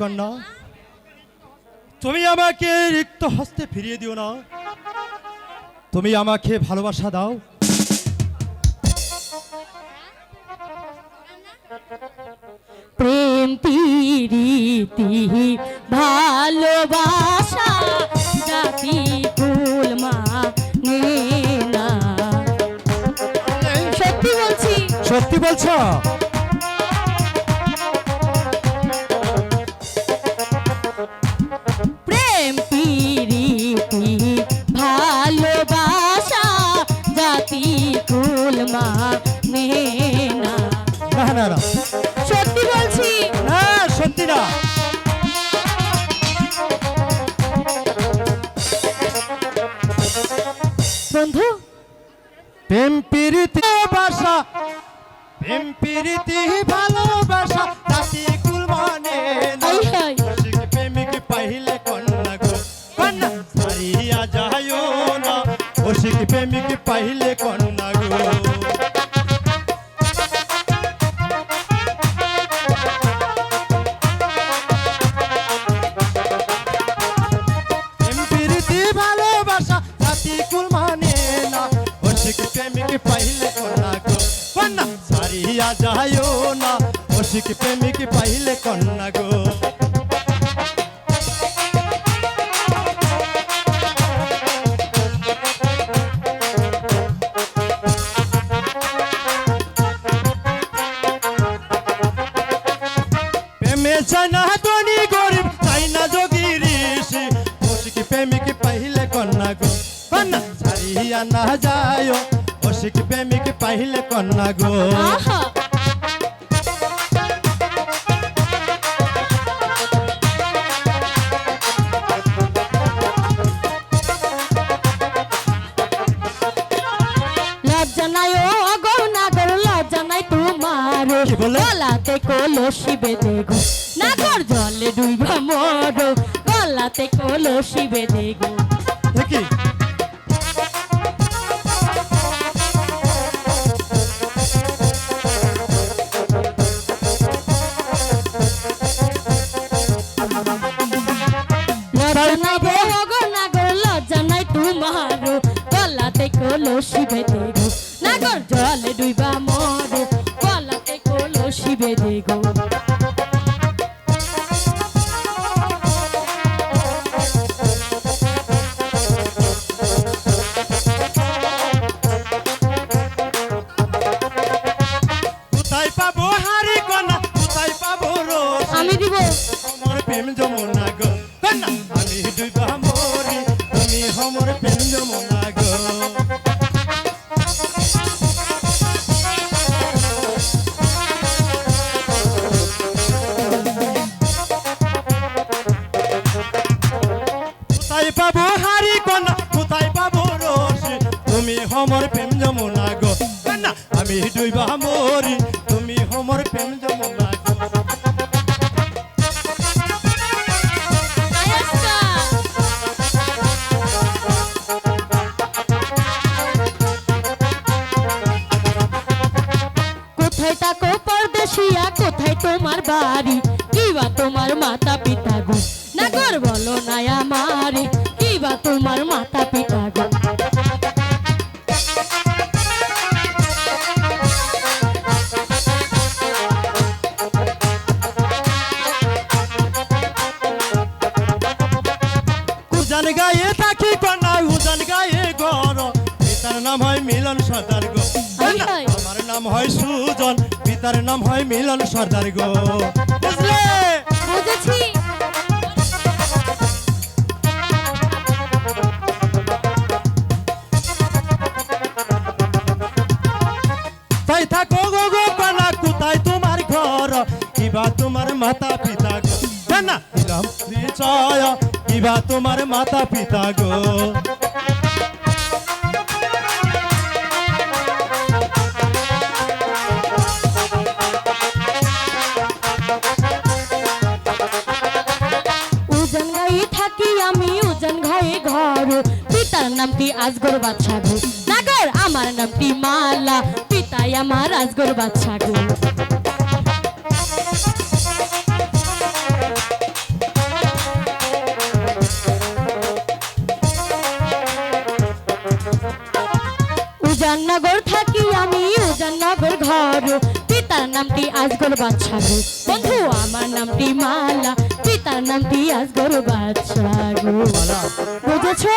কন্যা, তুমি আমাকে রিক্ত হস্তে ফিরিয়ে দিও না। তুমি আমাকে ভালোবাসা দাও। প্রেম প্রীতি ভালোবাসা জাতি কুল মানে না। সত্যি বলছি। সত্যি বলছো? প্রেম প্রীতি ভালোবাসা জাতি কুল মানে না। না না না, সত্যি বলছি। না সত্যি না। বন্ধু, প্রেম প্রীতি ভালোবাসা, প্রেম প্রীতি ভালোবাসা জাতি কুল মানে না। High high. আশিক প্রেমিক পাইলে কন্যা গো, কন্যা ছাড়িয়া যাইও না। আশিক প্রেমিক পাইলে কন্যা গো। প্রেম প্রীতি ভালোবাসা জাতি কুল মানে না। আশিক প্রেমিক পাইলে কন্যা গো, কন্যা ছাড়িয়া যাইও না। আশিক প্রেমিক পাইলে কন্যা গো। প্রেমে চাই না ধনী গরিব, চাই না যোগী ঋষি। আশিক প্রেমিক পাইলে কন্যা গো, কন্যা ছাড়িয়া না যাইও। আশিক প্রেমিক পাইলে কন্যা গো। আহা। লজ্জা নাই ও গৌনাগর, লজ্জা নাই তোমার। কি বলে? গলাতে কলসি বেঁধে গো, নাগর জলে ডুইবা মরো। গলাতে কলসি বেঁধে গো। দেখি লজ্জা নাই গো গৌনাগর, লজ্জা নাই তোমার। গলাতে কলসি বেঁধে গো, নাগর জলে ডুইবা মরো। গলাতে কলসি বেঁধে গো। কোথায় পাবো হারি কন্যা, কোথায় পাবো রস? আমি দিব। আমার প্রেম যমুনা গো, কন্যা আমি ডুইবা মরি। তুমি আমার প্রেম যমুনা গো। কোথায় পাবো হারি কন্যা, কোথায় পাবো রস? তুমি আমার প্রেম যমুনা গো, কন্যা আমি ডুইবা মরি। তুমি আমার প্রেম যমুনা গো। আয়াস্কা। কোথায় থাকো পরদেশিয়া, কোথায় তোমার বাড়ি? কিবা তোমার মাতা পিতা গো, নাগর বলো না আমারে। কিবা তোমার মাতা পিতা গো। উজান গায়ে থাকি কন্যা, উজান গায়ে ঘর। পিতার নাম হয় মিলন সর্দার গো, হাই হাই। আমার নাম হয় সুজন। পিতার নাম হয় মিলন সর্দার গো। বুঝলে? বুঝেছি। তাই থাকো গো গো কন্যা, কোথায় তোমার ঘর? কিবা তোমার মাতা পিতা গো, কন্যা দিলাম পরিচয়। কিবা তোমার মাতা পিতা গো। উজান গায়ে থাকি আমি, উজান গায়ে ঘর। পিতার নামটি আজগর বাদশা গো, নাগর আমার নামটি মালা। পিতাই আমার আজগর বাদশা গো। উজাননগর থাকি আমি উজাননগর ঘর পিতার নামটি আজগর বাদশা গো বন্ধু আমার নামটি মালা পিতার নামটি আজগর বাদশা গো মালা বুঝেছো